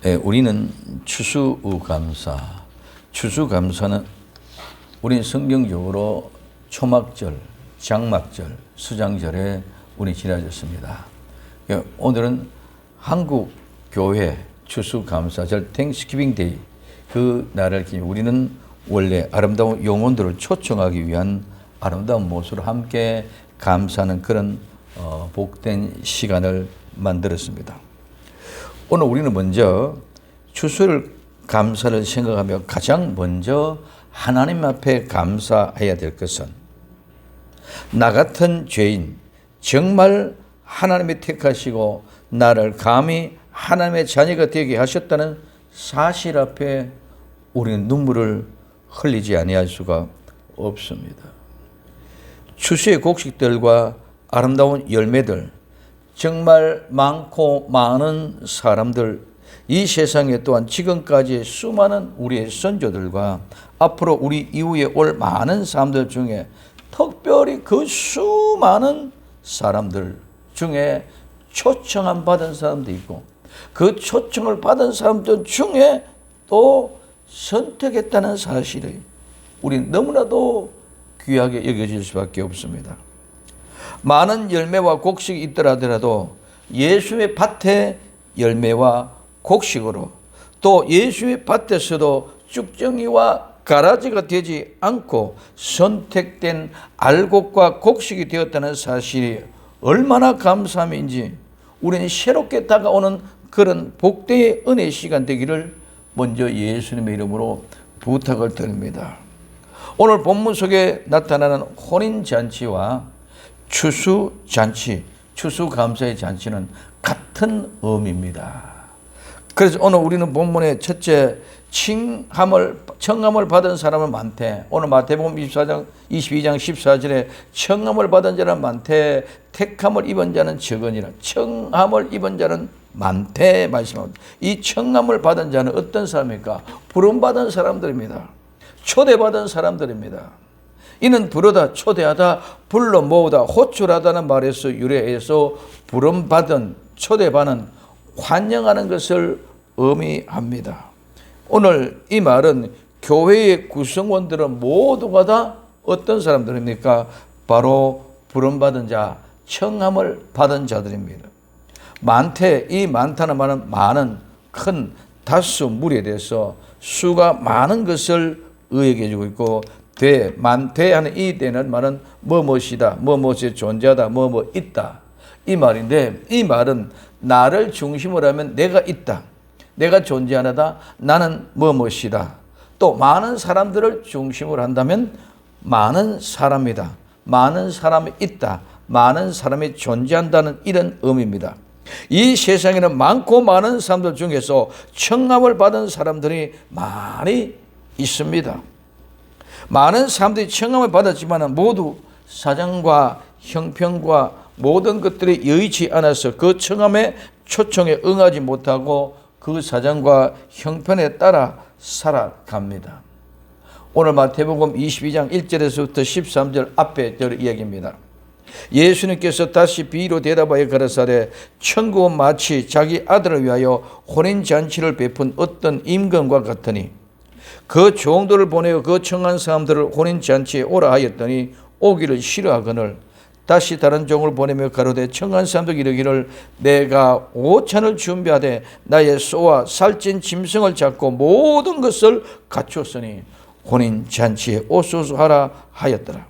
우리는 추수감사. 추수감사는 우리 성경적으로 초막절, 장막절, 수장절에 우리 지나졌습니다. 오늘은 한국 교회 추수감사절 땡스기빙 데이, 그 날을 기념 우리는 원래 아름다운 영혼들을 초청하기 위한 아름다운 모습으로 함께 감사하는 그런 복된 시간을 만들었습니다. 오늘 우리는 먼저 추수를 감사를 생각하며 가장 먼저 하나님 앞에 감사해야 될 것은 나 같은 죄인, 정말 하나님이 택하시고 나를 감히 하나님의 자녀가 되게 하셨다는 사실 앞에 우리는 눈물을 흘리지 아니할 수가 없습니다. 추수의 곡식들과 아름다운 열매들, 정말 많고 많은 사람들, 이 세상에 또한 지금까지 수많은 우리의 선조들과 앞으로 우리 이후에 올 많은 사람들 중에 특별히 그 수많은 사람들 중에 초청을 받은 사람도 있고 그 초청을 받은 사람들 중에 또 선택했다는 사실이 우리는 너무나도 귀하게 여겨질 수밖에 없습니다. 많은 열매와 곡식이 있더라 하더라도 예수의 밭의 열매와 곡식으로 또 예수의 밭에서도 쭉정이와 가라지가 되지 않고 선택된 알곡과 곡식이 되었다는 사실이 얼마나 감사함인지 우리는 새롭게 다가오는 그런 복되의 은혜의 시간 되기를 먼저 예수님의 이름으로 부탁을 드립니다. 오늘 본문 속에 나타나는 혼인잔치와 추수잔치, 추수감사의 잔치는 같은 의미입니다. 그래서 오늘 우리는 본문의 첫째 청함을 받은 사람은 많대. 오늘 마태복음 22장 14절에 청함을 받은 자는 많대, 택함을 입은 자는 적으니라. 청함을 입은 자는 많대 말씀합니다. 이 청함을 받은 자는 어떤 사람입니까? 부름받은 사람들입니다. 초대받은 사람들입니다. 이는 부르다, 초대하다, 불러 모으다, 호출하다는 말에서 유래해서 부름받은, 초대받는, 환영하는 것을 의미합니다. 오늘 이 말은 교회의 구성원들은 모두가 다 어떤 사람들입니까? 바로 부름받은 자, 청함을 받은 자들입니다. 많대, 이 많다는 말은 많은, 큰, 다수, 무리에 대해서 수가 많은 것을 의역해 주고 있고, 많대 하는 이 때는 말은 뭐뭇이다, 뭐뭇이 존재하다, 뭐뭐 있다 이 말인데, 이 말은 나를 중심으로 하면 내가 있다, 내가 존재하다, 나는 뭐뭇이다. 또 많은 사람들을 중심으로 한다면 많은 사람이다, 많은 사람이 있다, 많은 사람이 존재한다는 이런 의미입니다. 이 세상에는 많고 많은 사람들 중에서 청함을 받은 사람들이 많이 있습니다. 많은 사람들이 청함을 받았지만 모두 사정과 형편과 모든 것들이 여의치 않아서 그 청함의 초청에 응하지 못하고 그 사정과 형편에 따라 살아갑니다. 오늘 마태복음 22장 1절에서부터 13절 앞에 절 이야기입니다. 예수님께서 다시 비유로 대답하여 가라사대 천국은 마치 자기 아들을 위하여 혼인잔치를 베푼 어떤 임금과 같으니 그 종들을 보내어 그 청한 사람들을 혼인잔치에 오라 하였더니 오기를 싫어하거늘 다시 다른 종을 보내며 가로되 청한 사람들 이르기를 내가 오찬을 준비하되 나의 소와 살찐 짐승을 잡고 모든 것을 갖추었으니 혼인잔치에 오소서 하라 하였더라.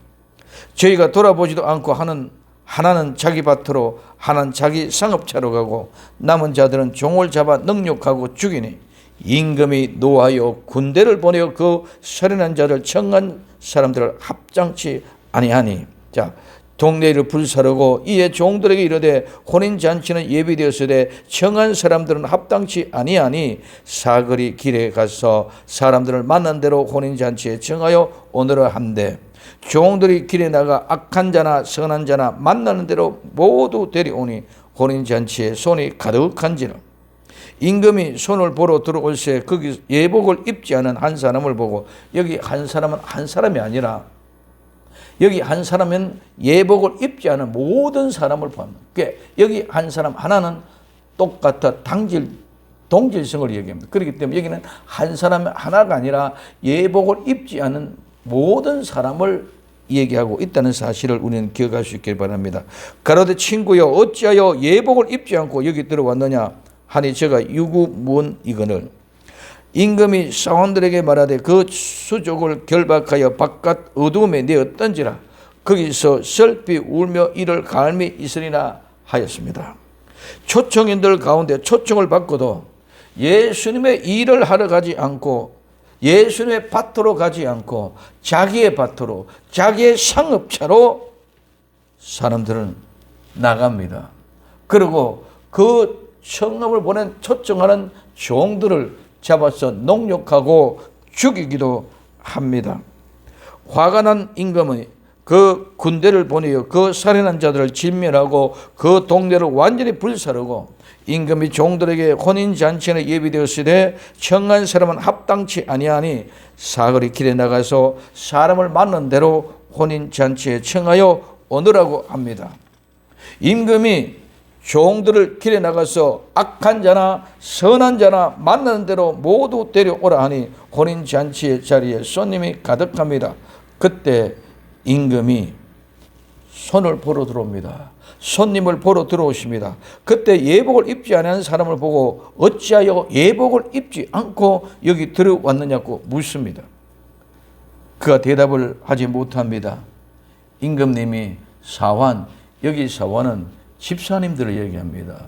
저희가 돌아보지도 않고 하나는 자기 밭으로 하나는 자기 상업차로 가고 남은 자들은 종을 잡아 능욕하고 죽이니 임금이 노하여 군대를 보내어 그 서른한 자를 청한 사람들을 합장치 아니하니. 자, 동네를 불사르고 이에 종들에게 이르되 혼인잔치는 예비되었으되 청한 사람들은 합당치 아니하니 사거리 길에 가서 사람들을 만난 대로 혼인잔치에 청하여 오너라 한대 종들이 길에 나가 악한 자나 선한 자나 만나는 대로 모두 데려오니 혼인잔치에 손이 가득한지라. 임금이 손을 보러 들어올새 거기 예복을 입지 않은 한 사람을 보고, 여기 한 사람은 한 사람이 아니라 여기 한 사람은 예복을 입지 않은 모든 사람을 포함합니다. 여기 한 사람 하나는 똑같아 동질성을 얘기합니다. 그렇기 때문에 여기는 한 사람 하나가 아니라 예복을 입지 않은 모든 사람을 얘기하고 있다는 사실을 우리는 기억할 수 있길 바랍니다. 가로되 친구여 어찌하여 예복을 입지 않고 여기 들어왔느냐 하니 제가 유구무원이거늘 임금이 사원들에게 말하되 그 수족을 결박하여 바깥 어둠에 내었던지라 거기서 슬피 울며 이를 갈미 있으리라 하였습니다. 초청인들 가운데 초청을 받고도 예수님의 일을 하러 가지 않고 예수님의 밭으로 가지 않고 자기의 밭으로 자기의 상업차로 사람들은 나갑니다. 그리고 그 청함을 보낸 초청하는 종들을 잡아서 농욕하고 죽이기도 합니다. 화가 난 임금은 그 군대를 보내어 그 살인한 자들을 진멸하고 그 동네를 완전히 불사르고 임금이 종들에게 혼인잔치는 예비되었으되 청한 사람은 합당치 아니하니 사거리 길에 나가서 사람을 맞는 대로 혼인잔치에 청하여 오느라고 합니다. 임금이 종들을 길에 나가서 악한 자나 선한 자나 만나는 대로 모두 데려오라 하니 혼인잔치의 자리에 손님이 가득합니다. 그때 임금이 손을 보러 들어옵니다. 손님을 보러 들어오십니다. 그때 예복을 입지 않은 사람을 보고 어찌하여 예복을 입지 않고 여기 들어왔느냐고 묻습니다. 그가 대답을 하지 못합니다. 임금님이 사환, 여기 사환은 집사님들을 얘기합니다.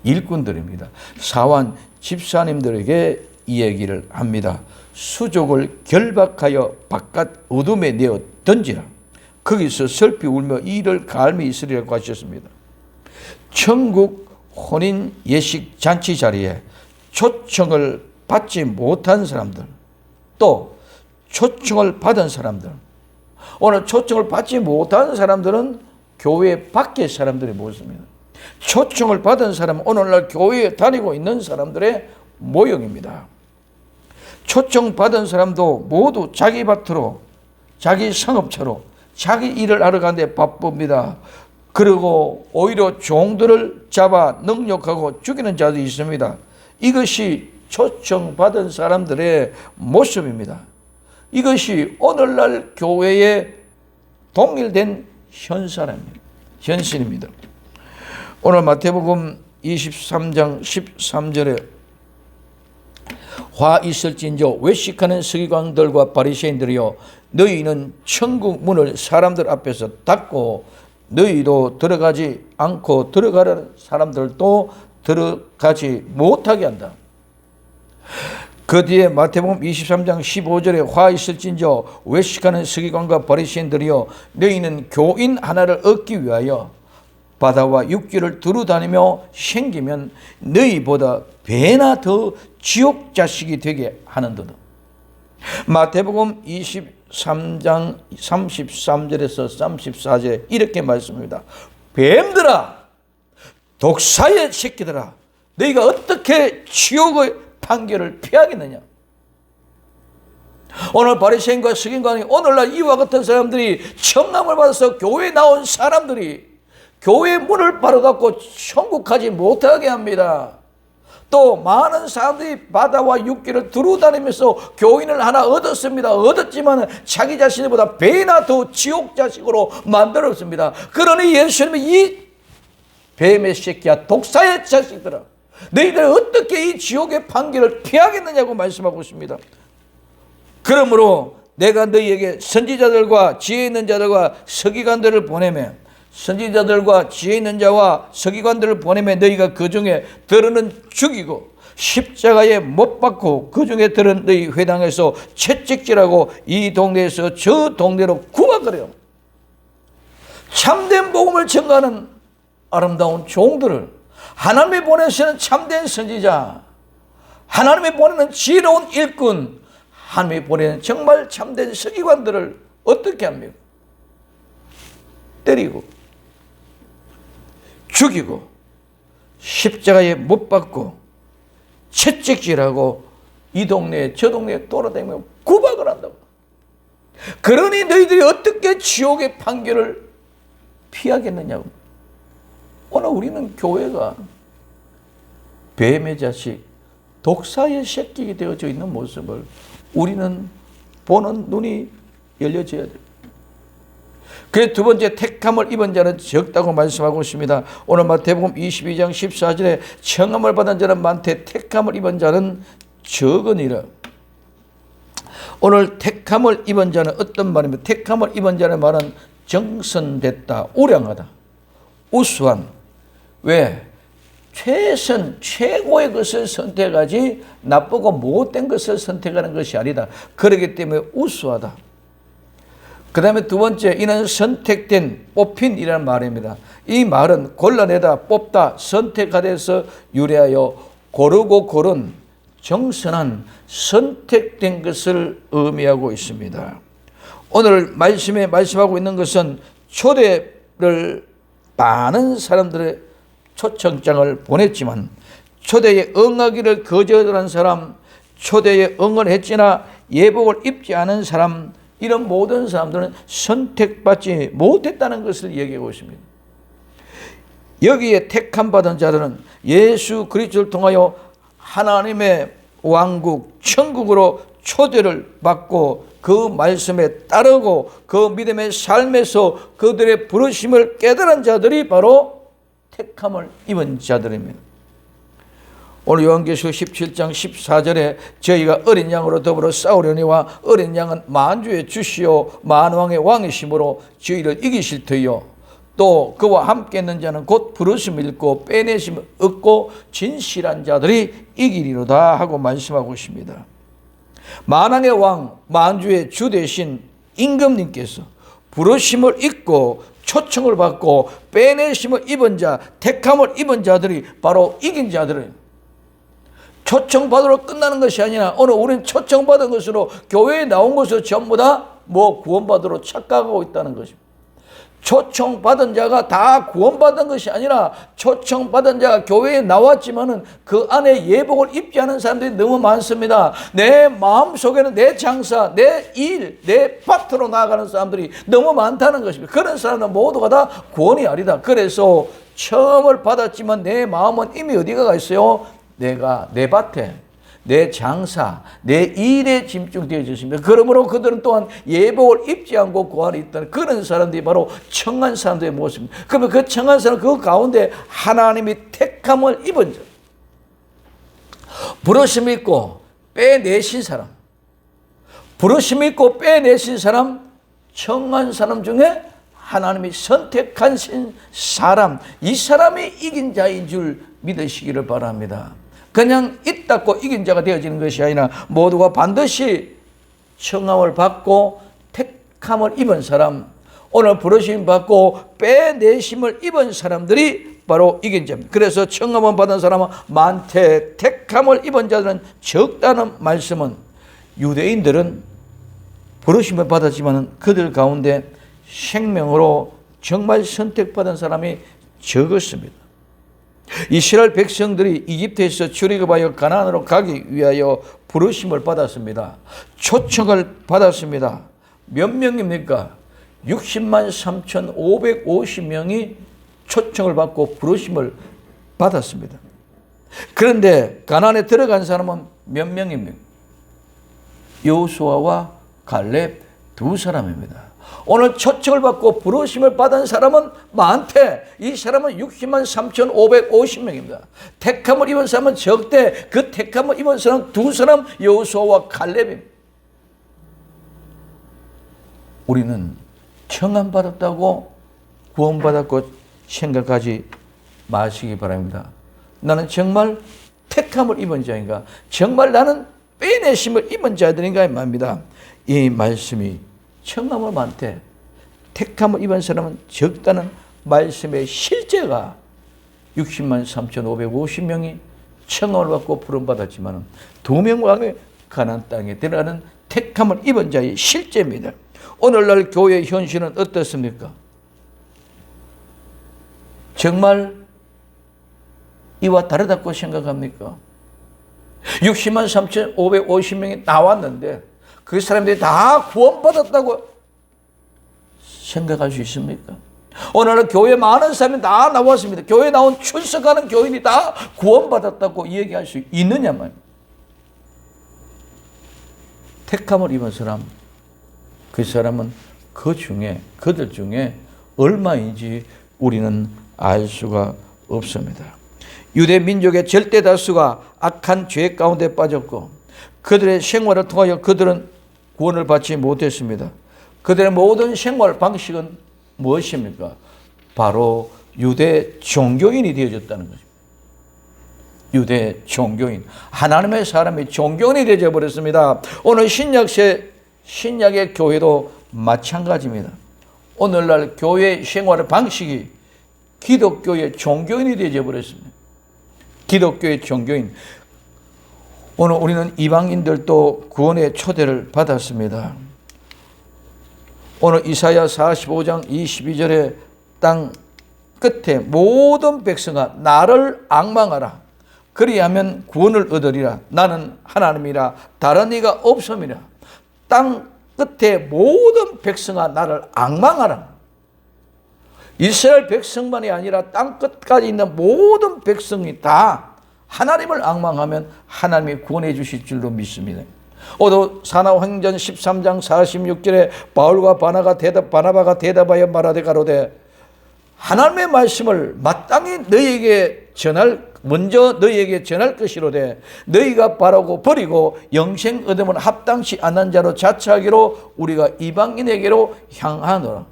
일꾼들입니다. 사환 집사님들에게 이 얘기를 합니다. 수족을 결박하여 바깥 어둠에 내어 던지라. 거기서 슬피 울며 이를 갈미 있으리라고 하셨습니다. 천국 혼인 예식 잔치 자리에 초청을 받지 못한 사람들, 또 초청을 받은 사람들, 오늘 초청을 받지 못한 사람들은 교회 밖의 사람들의 모습입니다. 초청을 받은 사람은 오늘날 교회에 다니고 있는 사람들의 모형입니다. 초청받은 사람도 모두 자기 밭으로, 자기 상업차로, 자기 일을 하러 가는데 바쁩니다. 그리고 오히려 종들을 잡아 능욕하고 죽이는 자도 있습니다. 이것이 초청받은 사람들의 모습입니다. 이것이 오늘날 교회에 동일된 현실입니다. 오늘 마태복음 23장 13절에 화 있을진저 외식하는 서기관들과 바리새인들이여 너희는 천국 문을 사람들 앞에서 닫고 너희도 들어가지 않고 들어가려는 사람들도 들어가지 못하게 한다. 그 뒤에 마태복음 23장 15절에 화 있을진저 외식하는 서기관과 바리새인들이여 너희는 교인 하나를 얻기 위하여 바다와 육지를 두루다니며 생기면 너희보다 배나 더 지옥 자식이 되게 하는도다. 마태복음 23장 33절에서 34절 이렇게 말씀합니다. 뱀들아, 독사의 새끼들아, 너희가 어떻게 지옥의 판결을 피하겠느냐? 오늘 바리새인과 서기관이 오늘날 이와 같은 사람들이 청함을 받아서 교회에 나온 사람들이 교회의 문을 바로 닫고 천국 가지 못하게 합니다. 또 많은 사람들이 바다와 육지를 두루다니면서 교인을 하나 얻었습니다. 얻었지만 자기 자신보다 배나 더 지옥 자식으로 만들었습니다. 그러니 예수님이 이 뱀의 새끼야, 독사의 자식들아, 너희들 어떻게 이 지옥의 판결을 피하겠느냐고 말씀하고 있습니다. 그러므로 내가 너희에게 선지자들과 지혜 있는 자들과 서기관들을 보내면, 선지자들과 지혜 있는 자와 서기관들을 보내면 너희가 그 중에 들은 죽이고 십자가에 못 박고 그 중에 들은 너희 회당에서 채찍질하고 이 동네에서 저 동네로 구박하려. 참된 복음을 전가하는 아름다운 종들을, 하나님이 보내시는 참된 선지자, 하나님이 보내는 지혜로운 일꾼, 하나님이 보내는 정말 참된 서기관들을 어떻게 합니까? 때리고 죽이고 십자가에 못 박고 채찍질하고 이 동네에 저 동네에 돌아다니며 구박을 한다고. 그러니 너희들이 어떻게 지옥의 판결을 피하겠느냐고. 오늘 우리는 교회가 뱀의 자식, 독사의 새끼가 되어져 있는 모습을 우리는 보는 눈이 열려져야 돼요. 그래서 두 번째, 택함을 입은 자는 적다고 말씀하고 있습니다. 오늘 마태복음 22장 14절에 청함을 받은 자는 많되 택함을 입은 자는 적으니라. 오늘 택함을 입은 자는 어떤 말입니까? 택함을 입은 자의 말은 정선됐다, 우량하다, 우수한. 왜? 최선, 최고의 것을 선택하지 나쁘고 못된 것을 선택하는 것이 아니다. 그렇기 때문에 우수하다. 그 다음에 두 번째, 이는 선택된, 뽑힌이라는 말입니다. 이 말은 골라내다, 뽑다, 선택하다에서 유래하여 고르고 고른, 정선한, 선택된 것을 의미하고 있습니다. 오늘 말씀에 말씀하고 있는 것은 초대를 많은 사람들의 초청장을 보냈지만 초대에 응하기를 거절한 사람, 초대에 응원했지나 예복을 입지 않은 사람, 이런 모든 사람들은 선택받지 못했다는 것을 얘기하고 있습니다. 여기에 택함 받은 자들은 예수 그리스도를 통하여 하나님의 왕국, 천국으로 초대를 받고 그 말씀에 따르고 그 믿음의 삶에서 그들의 부르심을 깨달은 자들이 바로 택함을 입은 자들입니다. 오늘 요한계시록 17장 14절에 저희가 어린 양으로 더불어 싸우려니와 어린 양은 만주의 주시오 만왕의 왕이심으로 저희를 이기실 터이요 또 그와 함께 있는 자는 곧 부르심을 읽고 빼내심을 얻고 진실한 자들이 이기리로다 하고 말씀하고 있습니다. 만왕의 왕, 만주의 주 대신 임금님께서 부르심을 읽고 초청을 받고 빼내심을 입은 자, 택함을 입은 자들이 바로 이긴 자들은 초청받으러 끝나는 것이 아니라 오늘 우리는 초청받은 것으로 교회에 나온 것으로 전부 다 구원받으러 착각하고 있다는 것입니다. 초청받은 자가 다 구원받은 것이 아니라 초청받은 자가 교회에 나왔지만은 그 안에 예복을 입지 않은 사람들이 너무 많습니다. 내 마음속에는 내 장사, 내 일, 내 밭으로 나아가는 사람들이 너무 많다는 것입니다. 그런 사람은 모두가 다 구원이 아니다. 그래서 처음을 받았지만 내 마음은 이미 어디가 있어요? 내가 내 밭에, 내 장사, 내 일에 집중되어 있습니다. 그러므로 그들은 또한 예복을 입지 않고 구원이 있다는 그런 사람들이 바로 청한 사람들의 모습입니다. 그러면 그 청한 사람 그 가운데 하나님이 택함을 입은 자, 부르심 있고 빼내신 사람, 부르심 있고 빼내신 사람, 청한 사람 중에 하나님이 선택한 사람, 이 사람이 이긴 자인 줄 믿으시기를 바랍니다. 그냥 입닫고 이긴 자가 되어지는 것이 아니라 모두가 반드시 청함을 받고 택함을 입은 사람, 오늘 부르심 받고 빼내심을 입은 사람들이 바로 이긴 자입니다. 그래서 청함을 받은 사람은 많되 택함을 입은 자들은 적다는 말씀은 유대인들은 부르심을 받았지만 그들 가운데 생명으로 정말 선택받은 사람이 적었습니다. 이스라엘 백성들이 이집트에서 출애굽하여 가나안으로 가기 위하여 부르심을 받았습니다. 초청을 받았습니다. 몇 명입니까? 60만 3,550명이 초청을 받고 부르심을 받았습니다. 그런데 가나안에 들어간 사람은 몇 명입니까? 여호수아와 갈렙 두 사람입니다. 오늘 초청을 받고 부르심을 받은 사람은 많대. 이 사람은 60만 3,550명입니다. 택함을 입은 사람은 적대. 그 택함을 입은 사람 두 사람 여호수아와 갈렙입니다. 우리는 청함 받았다고 구원받았고 생각하지 마시기 바랍니다. 나는 정말 택함을 입은 자인가? 정말 나는 빼내심을 입은 자들인가? 말입니다. 이 말씀이 청함을 많대 택함을 입은 사람은 적다는 말씀의 실제가 60만 3,550명이 청함을 받고 부름받았지만 2명만의 가나안 땅에 들어가는 택함을 입은 자의 실제입니다. 오늘날 교회의 현실은 어떻습니까? 정말 이와 다르다고 생각합니까? 60만 3,550명이 나왔는데 그 사람들이 다 구원받았다고 생각할 수 있습니까? 오늘날 교회 많은 사람이 다 나왔습니다. 교회 나온 출석하는 교인이 다 구원받았다고 얘기할 수 있느냐만. 택함을 입은 사람, 그 사람은 그들 중에 얼마인지 우리는 알 수가 없습니다. 유대 민족의 절대 다수가 악한 죄 가운데 빠졌고 그들의 생활을 통하여 그들은 구원을 받지 못했습니다. 그들의 모든 생활 방식은 무엇입니까? 바로 유대 종교인이 되어졌다는 것입니다. 유대 종교인, 하나님의 사람이 종교인이 되어 버렸습니다. 오늘 신약의 교회도 마찬가지입니다. 오늘날 교회 생활의 방식이 기독교의 종교인이 되어 버렸습니다. 기독교의 종교인. 오늘 우리는 이방인들도 구원의 초대를 받았습니다. 오늘 이사야 45장 22절에 땅 끝에 모든 백성아 나를 앙망하라. 그리하면 구원을 얻으리라. 나는 하나님이라 다른 이가 없음이라. 땅 끝에 모든 백성아 나를 앙망하라. 이스라엘 백성만이 아니라 땅 끝까지 있는 모든 백성이 다 하나님을 앙망하면 하나님이 구원해 주실 줄로 믿습니다. 오도 사도행전 13장 46절에 바울과 바나바가 대답하여 말하되 가로되 하나님의 말씀을 마땅히 먼저 너희에게 전할 것이로되 너희가 바라고 버리고 영생 얻음을 합당치 않는 자로 자처하기로 우리가 이방인에게로 향하노라.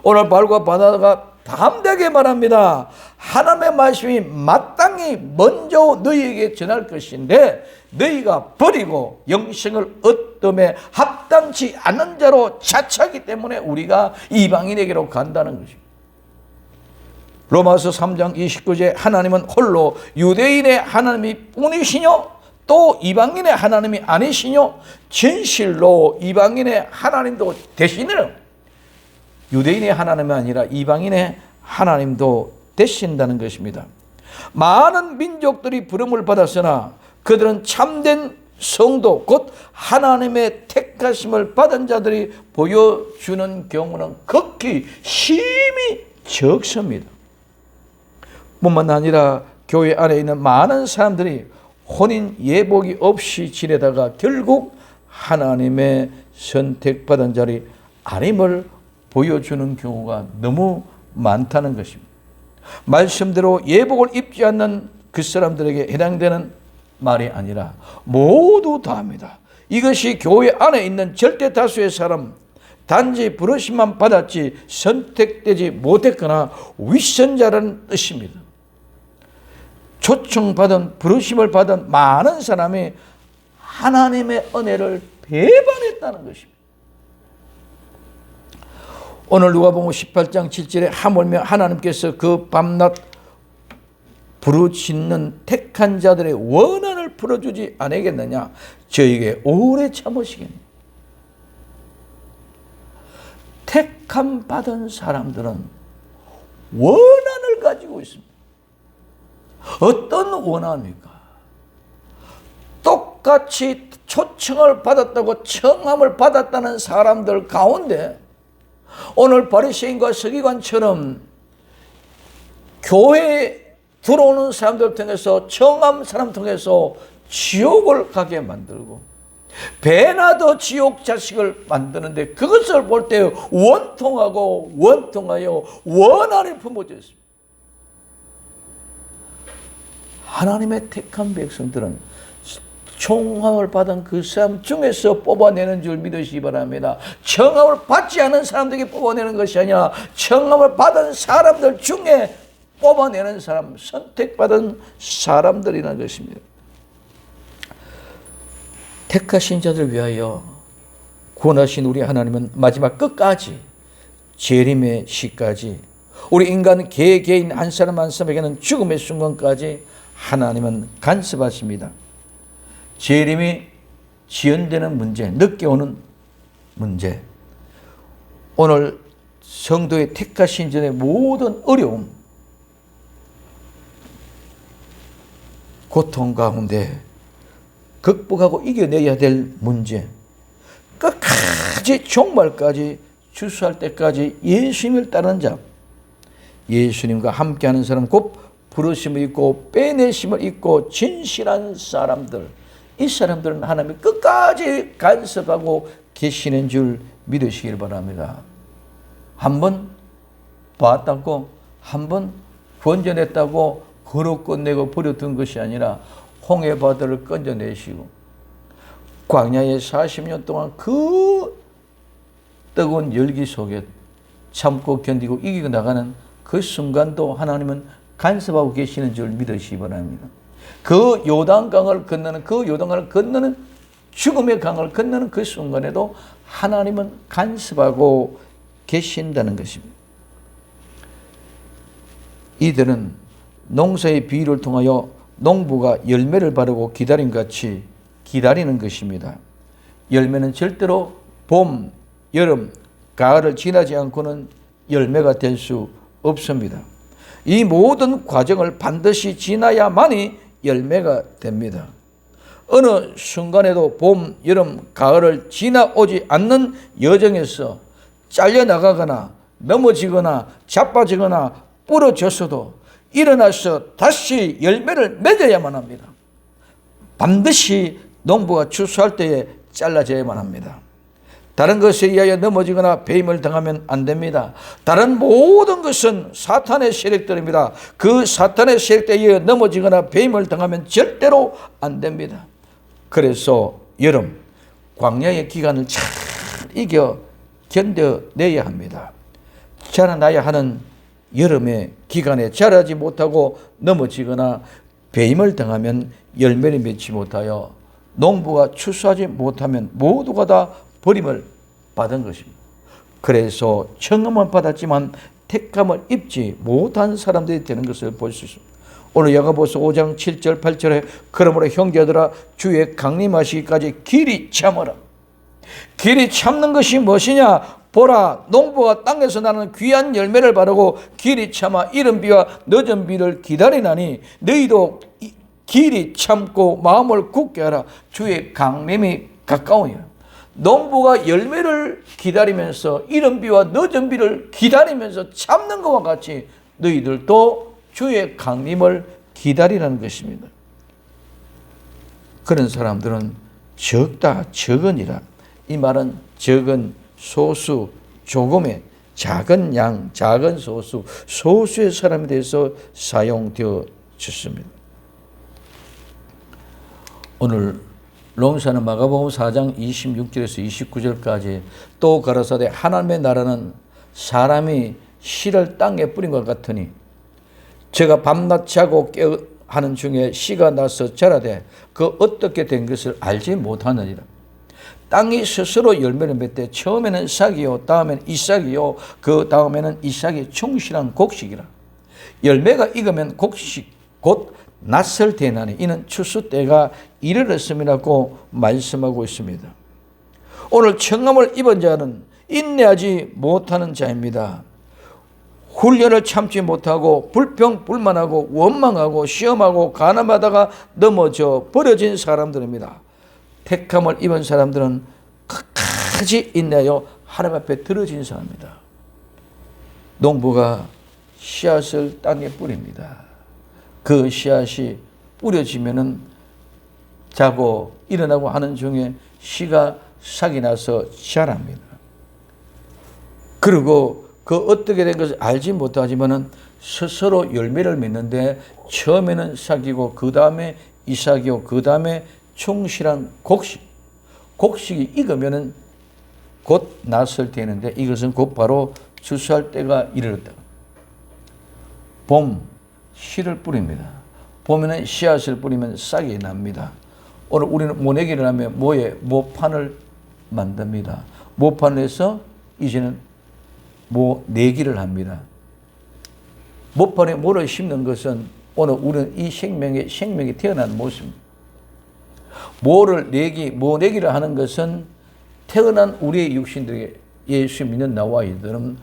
오늘 바울과 바나바가 담대하게 말합니다. 하나님의 말씀이 마땅히 먼저 너희에게 전할 것인데 너희가 버리고 영생을 얻음에 합당치 않는 자로 자처하기 때문에 우리가 이방인에게로 간다는 것입니다. 로마서 3장 29절에 하나님은 홀로 유대인의 하나님이 뿐이시뇨 또 이방인의 하나님이 아니시뇨 진실로 이방인의 하나님도 되시느라. 유대인의 하나님이 아니라 이방인의 하나님도 되신다는 것입니다. 많은 민족들이 부름을 받았으나 그들은 참된 성도 곧 하나님의 택하심을 받은 자들이 보여주는 경우는 극히 심히 적습니다. 뿐만 아니라 교회 안에 있는 많은 사람들이 혼인 예복이 없이 지내다가 결국 하나님의 선택받은 자리 아님을 보여주는 경우가 너무 많다는 것입니다. 말씀대로 예복을 입지 않는 그 사람들에게 해당되는 말이 아니라 모두 다 합니다. 이것이 교회 안에 있는 절대 다수의 사람, 단지 부르심만 받았지 선택되지 못했거나 위선자라는 뜻입니다. 초청받은 부르심을 받은 많은 사람이 하나님의 은혜를 배반했다는 것입니다. 오늘 누가복음 18장 7절에 하물며 하나님께서 그 밤낮 부르짖는 택한 자들의 원한을 풀어주지 않겠느냐 저에게 오래 참으시겠느냐. 택함 받은 사람들은 원한을 가지고 있습니다. 어떤 원한입니까? 똑같이 초청을 받았다고 청함을 받았다는 사람들 가운데 오늘 바리새인과 서기관처럼 교회에 들어오는 사람들 통해서 청함 사람 통해서 지옥을 가게 만들고 배나도 지옥 자식을 만드는데 그것을 볼 때 원통하여 원한이 품어져 있습니다. 하나님의 택한 백성들은 청함을 받은 그 사람 중에서 뽑아내는 줄 믿으시기 바랍니다. 청함을 받지 않은 사람들에게 뽑아내는 것이 아니라 청함을 받은 사람들 중에 뽑아내는 사람, 선택받은 사람들이라는 것입니다. 택하신 자들을 위하여 구원하신 우리 하나님은 마지막 끝까지 재림의 시까지 우리 인간 개개인 한 사람 한 사람에게는 죽음의 순간까지 하나님은 간섭하십니다. 재림이 지연되는 문제, 늦게 오는 문제, 오늘 성도의 택하신 자의 모든 어려움, 고통 가운데 극복하고 이겨내야 될 문제, 끝까지 종말까지 주수할 때까지 예수님을 따르는 자, 예수님과 함께하는 사람, 곧 부르심을 입고 빼내심을 입고 진실한 사람들, 이 사람들은 하나님이 끝까지 간섭하고 계시는 줄 믿으시길 바랍니다. 한번 봤다고, 한번 건져냈다고 걸어 끝내고 버려둔 것이 아니라 홍해바다를 건져내시고 광야에 40년 동안 그 뜨거운 열기 속에 참고 견디고 이기고 나가는 그 순간도 하나님은 간섭하고 계시는 줄 믿으시기 바랍니다. 그 요단강을 건너는 죽음의 강을 건너는 그 순간에도 하나님은 간섭하고 계신다는 것입니다. 이들은 농사의 비유를 통하여 농부가 열매를 바르고 기다림같이 기다리는 것입니다. 열매는 절대로 봄, 여름, 가을을 지나지 않고는 열매가 될 수 없습니다. 이 모든 과정을 반드시 지나야만이 열매가 됩니다. 어느 순간에도 봄, 여름, 가을을 지나오지 않는 여정에서 잘려나가거나 넘어지거나 자빠지거나 부러졌어도 일어나서 다시 열매를 맺어야만 합니다. 반드시 농부가 추수할 때에 잘라져야만 합니다. 다른 것에 의하여 넘어지거나 배임을 당하면 안 됩니다. 다른 모든 것은 사탄의 세력들입니다. 그 사탄의 세력에 의하여 넘어지거나 배임을 당하면 절대로 안 됩니다. 그래서 여름, 광야의 기간을 잘 이겨 견뎌내야 합니다. 자라나야 하는 여름의 기간에 자라지 못하고 넘어지거나 배임을 당하면 열매를 맺지 못하여 농부가 추수하지 못하면 모두가 다 버림을 받은 것입니다. 그래서 청음을 받았지만 택함을 입지 못한 사람들이 되는 것을 볼 수 있습니다. 오늘 야고보서 5장 7절 8절에 그러므로 형제들아 주의 강림하시기까지 길이 참으라. 길이 참는 것이 무엇이냐? 보라, 농부가 땅에서 나는 귀한 열매를 바르고 길이 참아 이른 비와 늦은 비를 기다리나니 너희도 길이 참고 마음을 굳게 하라. 주의 강림이 가까우니라. 농부가 열매를 기다리면서 이른 비와 늦은 비를 기다리면서 참는 것과 같이 너희들도 주의 강림을 기다리라는 것입니다. 그런 사람들은 적다 적으니라. 이 말은 적은 소수, 조금의 작은 양, 작은 소수, 소수의 사람에 대해서 사용되어졌습니다. 오늘 롬사는 마가복음 4장 26절에서 29절까지 또 가라사대 하나님의 나라는 사람이 씨를 땅에 뿌린 것 같으니 제가 밤낮 자고 깨어 하는 중에 씨가 나서 자라되 그 어떻게 된 것을 알지 못하느니라. 땅이 스스로 열매를 맺되 처음에는 싹이요 다음에는 이싹이요 그 다음에는 이싹이 충실한 곡식이라. 열매가 익으면 곡식 곧 낯설 때나니 이는 추수 때가 이르렀음이라고 말씀하고 있습니다. 오늘 청함을 입은 자는 인내하지 못하는 자입니다. 훈련을 참지 못하고 불평불만하고 원망하고 시험하고 가늠하다가 넘어져 버려진 사람들입니다. 택함을 입은 사람들은 끝까지 인내하여 하나님 앞에 들어진 사람입니다. 농부가 씨앗을 땅에 뿌립니다. 그 씨앗이 뿌려지면은 자고 일어나고 하는 중에 씨가 싹이 나서 자랍니다. 그리고 그 어떻게 된 것을 알지 못하지만은 스스로 열매를 맺는데 처음에는 싹이고 그 다음에 이삭이고 그 다음에 충실한 곡식이 익으면은 곧 낯설 때는데 이것은 곧 바로 추수할 때가 이르렀다. 봄 씨를 뿌립니다. 봄에는 씨앗을 뿌리면 싹이 납니다. 오늘 우리는 모내기를 하면 모판을 만듭니다. 모판을 해서 이제는 모내기를 합니다. 모판에 모를 심는 것은 오늘 우리는 이 생명이 태어난 모습입니다. 모내기를 하는 것은 태어난 우리의 육신들에게 예수 믿는 나와 이들은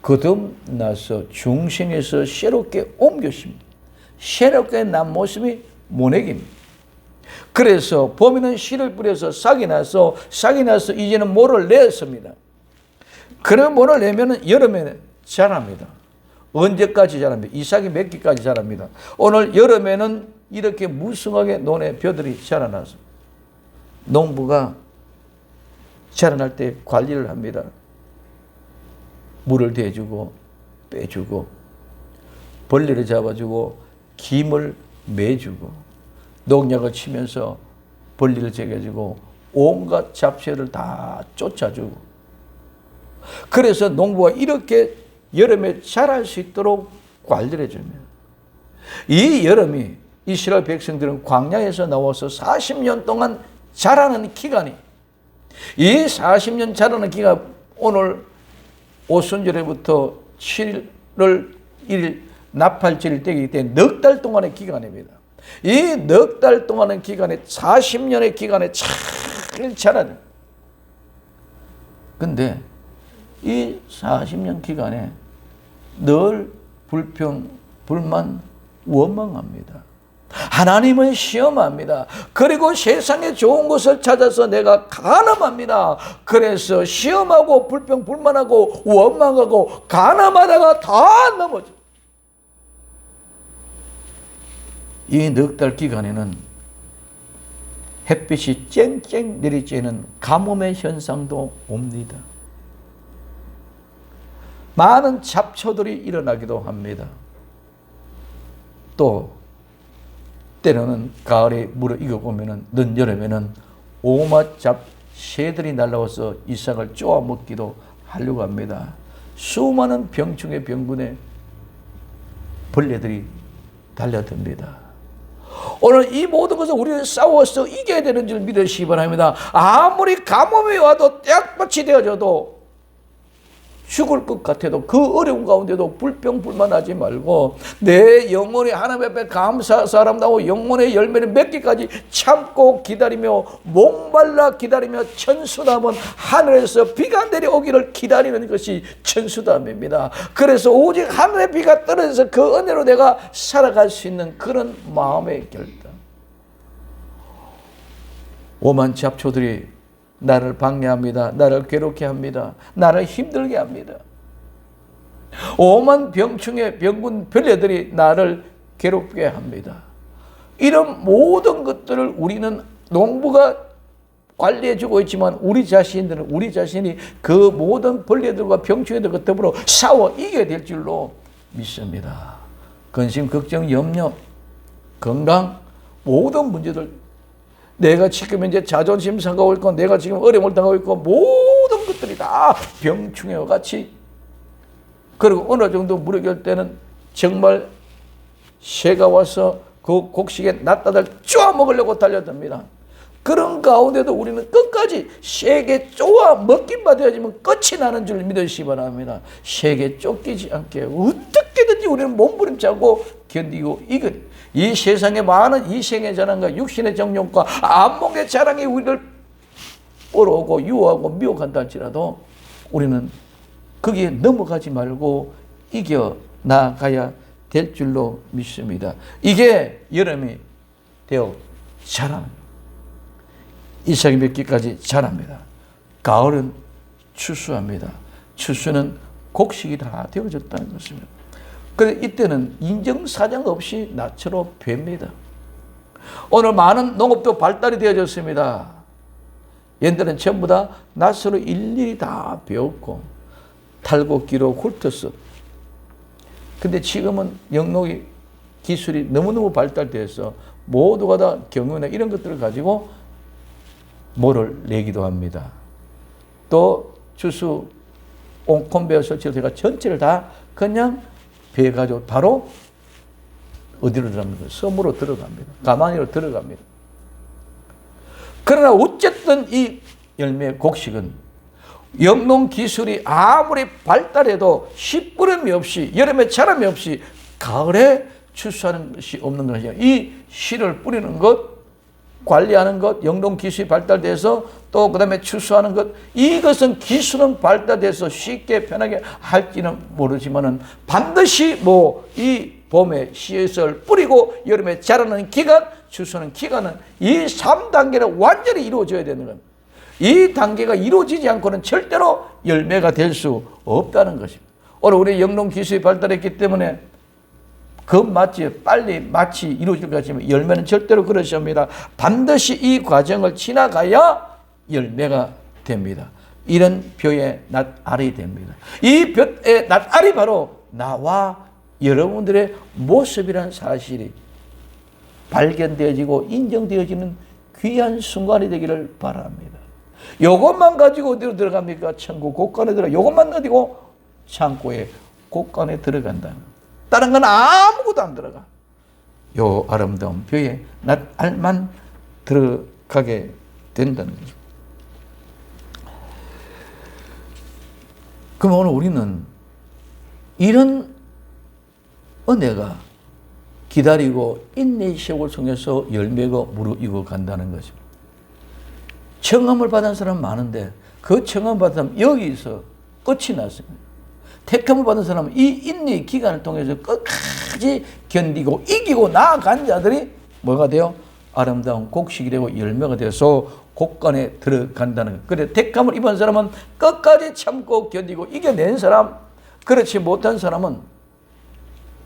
거듭나서 중생에서 새롭게 옮겼습니다. 새롭게 난 모습이 모내기입니다. 그래서 봄에는 씨를 뿌려서 싹이 나서 이제는 모를 냈습니다. 그런 모를 내면은 여름에는 자랍니다. 언제까지 자랍니다? 이삭이 맺기까지 자랍니다. 오늘 여름에는 이렇게 무성하게 논에 벼들이 자라나서 농부가 자라날 때 관리를 합니다. 물을 대주고 빼주고 벌레를 잡아주고 김을 매주고 농약을 치면서 벌레를 제거해주고 온갖 잡초를 다 쫓아주고, 그래서 농부가 이렇게 여름에 자랄 수 있도록 관리를 해줍니다. 이 여름이 이스라엘 백성들은 광야에서 나와서 40년 동안 자라는 기간이, 이 40년 자라는 기간, 오늘 오순절에부터 7월 1일 나팔절일 때이기 때문에 넉 달 동안의 기간입니다. 이 넉 달 동안의 기간에 40년의 기간에 잘 자라요. 근데 이 40년 기간에 늘 불평, 불만, 원망합니다. 하나님을 시험합니다. 그리고 세상에 좋은 것을 찾아서 내가 간음합니다. 그래서 시험하고 불평, 불만하고 원망하고 간음하다가 다 넘어져. 이 넉 달 기간에는 햇빛이 쨍쨍 내리쬐는 가뭄의 현상도 옵니다. 많은 잡초들이 일어나기도 합니다. 또 때로는 가을에 물을 익어보면 늦여름에는 오맛 새들이 날라와서 이삭을 쪼아 먹기도 하려고 합니다. 수많은 병충해 병군에 벌레들이 달려듭니다. 오늘 이 모든 것을 우리는 싸워서 이겨야 되는 줄 믿으시기 바랍니다. 아무리 가뭄이 와도 떼약볕이 되어져도 죽을 것 같아도 그 어려운 가운데도 불평불만하지 말고 내 영혼이 하나님 앞에 감사해서 아름다워 영혼의 열매를 맺기까지 참고 기다리며 목말라 기다리며 천수담은 하늘에서 비가 내려오기를 기다리는 것이 천수담입니다. 그래서 오직 하늘의 비가 떨어져서 그 은혜로 내가 살아갈 수 있는 그런 마음의 결단. 오만 잡초들이 나를 방해합니다. 나를 괴롭게 합니다. 나를 힘들게 합니다. 오만 병충해 병군 벌레들이 나를 괴롭게 합니다. 이런 모든 것들을 우리는 농부가 관리해주고 있지만 우리 자신이 그 모든 벌레들과 병충해들과 더불어 싸워 이겨야 될 줄로 믿습니다. 근심, 걱정, 염려, 건강 모든 문제들, 내가 지금 이제 자존심 상하고 있고 내가 지금 어려움을 당하고 있고 모든 것들이 다 병충해와 같이, 그리고 어느 정도 무력일 때는 정말 새가 와서 그 곡식에 낫다들 쪼아 먹으려고 달려듭니다. 그런 가운데도 우리는 끝까지 새에게 쪼아 먹긴 받아야지만 끝이 나는 줄 믿으시기 바랍니다. 새에게 쫓기지 않게 어떻게든지 우리는 몸부림치고 견디고 이길, 이 세상에 많은 이생의 자랑과 육신의 정욕과 안목의 자랑이 우리를 끌어오고 유혹하고 미혹한다 할지라도 우리는 거기에 넘어가지 말고 이겨 나가야 될 줄로 믿습니다. 이게 여름이 되어 자랍니다. 이삭이 맺기까지 자랍니다. 가을은 추수합니다. 추수는 곡식이 다 되어졌다는 것입니다. 그런데 이때는 인정사정 없이 낯으로 뵙니다. 오늘 많은 농업도 발달이 되어졌습니다. 옛날에는 전부 다 낯으로 일일이 다 배웠고 탈곡기로 훑어서, 근데 지금은 영농이 기술이 너무너무 발달돼서 모두가 다 경영이나 이런 것들을 가지고 모를 내기도 합니다. 또 주수 온컨베어 설치를 제가 전체를 다 그냥 배가지고 바로 어디로 들어갑니까? 섬으로 들어갑니다. 가마니로 들어갑니다. 그러나 어쨌든 이 열매 곡식은 영농 기술이 아무리 발달해도 씨뿌름이 없이 여름에 자람이 없이 가을에 추수하는 것이 없는 것이야. 이 씨를 뿌리는 것, 관리하는 것, 영농 기술이 발달돼서 또 그 다음에 추수하는 것, 이것은 기술은 발달돼서 쉽게 편하게 할지는 모르지만은 반드시 이 봄에 씨앗을 뿌리고 여름에 자라는 기간, 추수하는 기간은 이 3단계를 완전히 이루어져야 되는 겁니다. 이 단계가 이루어지지 않고는 절대로 열매가 될 수 없다는 것입니다. 오늘 우리 영농 기술이 발달했기 때문에 그 빨리 마치 이루어질 것 같지만 열매는 절대로 그렇지 않습니다. 반드시 이 과정을 지나가야 열매가 됩니다. 이런 벼의 낫알이 됩니다. 이 벼의 낫알이 바로 나와 여러분들의 모습이라는 사실이 발견되어지고 인정되어지는 귀한 순간이 되기를 바랍니다. 이것만 가지고 어디로 들어갑니까? 천국 곳간에 들어가. 이것만 어디고? 창고에 곳간에 들어간다. 다른 건 아무것도 안 들어가. 요 아름다운 벼에 낫알만 들어가게 된다는 거죠. 그럼 오늘 우리는 이런 은혜가 기다리고 인내의 세월 통해서 열매가 무르익어 간다는 거죠. 청함을 받은 사람 많은데 그 청함을 받은 사람 여기서 끝이 났습니다. 택함을 받은 사람은 이 인내의 기간을 통해서 끝까지 견디고 이기고 나아간 자들이 뭐가 돼요? 아름다운 곡식이 되고 열매가 되어서 곡간에 들어간다는 거예요. 그래 택함을 입은 사람은 끝까지 참고 견디고 이겨낸 사람, 그렇지 못한 사람은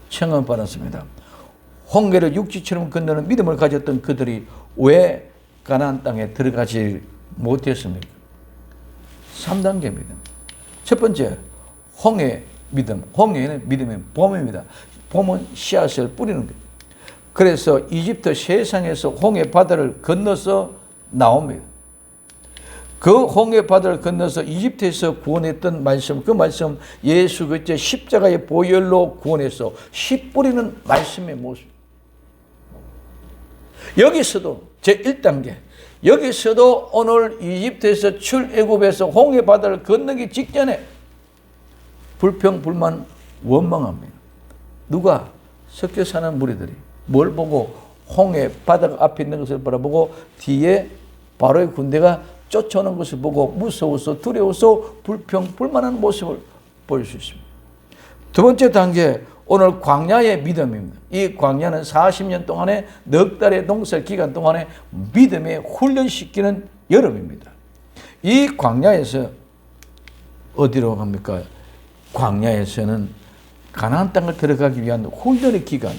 청함을 받았습니다. 홍해를 육지처럼 건너는 믿음을 가졌던 그들이 왜 가나안 땅에 들어가지 못했습니까? 3단계입니다. 첫 번째, 홍해 믿음. 홍해는 믿음의 봄입니다. 봄은 씨앗을 뿌리는 거예요. 그래서 이집트 세상에서 홍해 바다를 건너서 나옵니다. 그 홍해 바다를 건너서 이집트에서 구원했던 말씀, 그 말씀 예수 그리스도의 십자가의 보혈로 구원해서 씨 뿌리는 말씀의 모습. 여기서도 제1단계, 여기서도 오늘 이집트에서 출애굽에서 홍해 바다를 건너기 직전에 불평, 불만, 원망합니다. 누가? 섞여 사는 무리들이 뭘 보고? 홍해 바다 앞에 있는 것을 바라보고 뒤에 바로의 군대가 쫓아오는 것을 보고 무서워서 두려워서 불평, 불만하는 모습을 볼 수 있습니다. 두 번째 단계, 오늘 광야의 믿음입니다. 이 광야는 40년 동안의 넉 달의 농사 기간 동안에 믿음에 훈련시키는 여름입니다. 이 광야에서 어디로 갑니까? 광야에서는 가나안 땅을 들어가기 위한 훈련의 기간,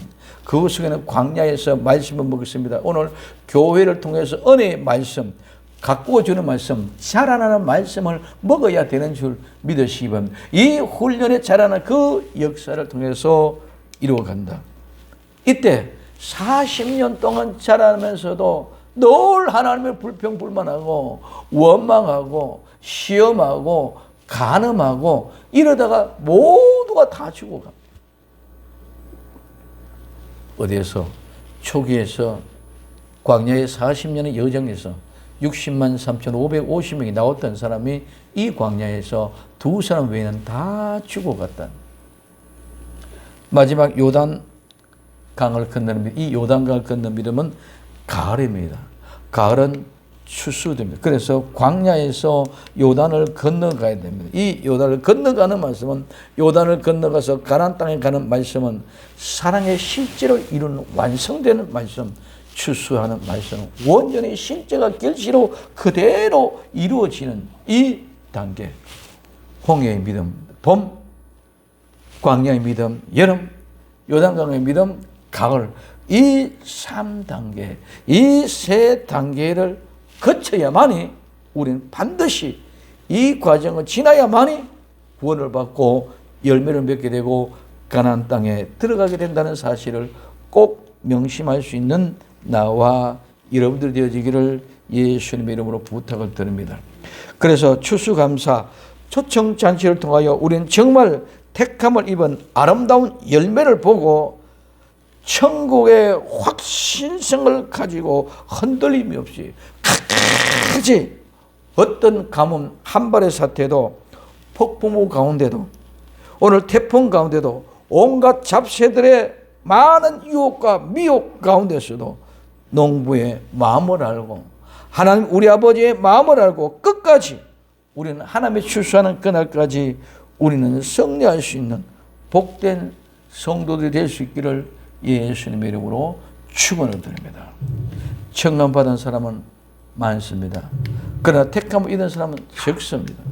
그 속에는 광야에서 말씀을 먹었습니다. 오늘 교회를 통해서 은혜의 말씀, 가꾸어주는 말씀, 자라나는 말씀을 먹어야 되는 줄 믿으시기 바랍니다. 이 훈련에 자라는 그 역사를 통해서 이루어간다. 이때 40년 동안 자라면서도 늘 하나님을 불평불만하고 원망하고 시험하고 간음하고 이러다가 모두가 다 죽어갑니다. 어디에서? 초기에서 광야의 40년의 여정에서 60만 3,550명이 나왔던 사람이 이 광야에서 두 사람 외에는 다 죽어갔다. 마지막 요단 강을 건너는 이 요단 강을 건너는 믿음은 가을입니다. 가을은 추수됩니다. 그래서 광야에서 요단을 건너가야 됩니다. 이 요단을 건너가는 말씀은, 요단을 건너가서 가나안 땅에 가는 말씀은 사랑의 실제로 이루는 완성되는 말씀, 추수하는 말씀, 원전의 실제가 결실로 그대로 이루어지는 이 단계. 홍해의 믿음, 봄, 광야의 믿음, 여름, 요단강의 믿음, 가을. 이 3단계, 이 3단계를 거쳐야만이 우리는 반드시 이 과정을 지나야만이 구원을 받고 열매를 맺게 되고 가나안 땅에 들어가게 된다는 사실을 꼭 명심할 수 있는 나와 여러분들이 되어지기를 예수님의 이름으로 부탁을 드립니다. 그래서 추수감사 초청잔치를 통하여 우리는 정말 택함을 입은 아름다운 열매를 보고 천국의 확신성을 가지고 흔들림이 없이 끝까지 어떤 가뭄 한발의 사태도, 폭풍우 가운데도, 오늘 태풍 가운데도, 온갖 잡새들의 많은 유혹과 미혹 가운데서도 농부의 마음을 알고 하나님 우리 아버지의 마음을 알고 끝까지 우리는 하나님의 추수하는 그날까지 우리는 승리할 수 있는 복된 성도들이 될 수 있기를 예수님의 이름으로 축원을 드립니다. 청남 받은 사람은 많습니다. 그러나 택함을 입은 사람은 적습니다.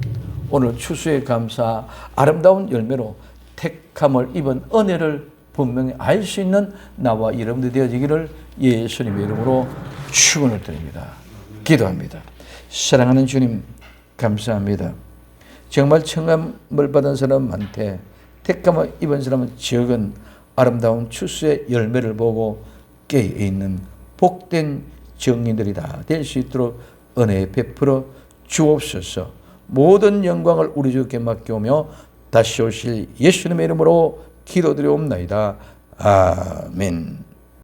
오늘 추수의 감사, 아름다운 열매로 택함을 입은 은혜를 분명히 알 수 있는 나와 여러분들이 되어지기를 예수님의 이름으로 축원을 드립니다. 기도합니다. 사랑하는 주님 감사합니다. 정말 청함을 받은 사람은 많되 택함을 입은 사람은 적은 아름다운 추수의 열매를 보고 깨어있는 복된 정인들이 다 될 수 있도록 은혜 베풀어 주옵소서. 모든 영광을 우리 주께 맡겨오며 다시 오실 예수님의 이름으로 기도드리옵나이다. 아멘.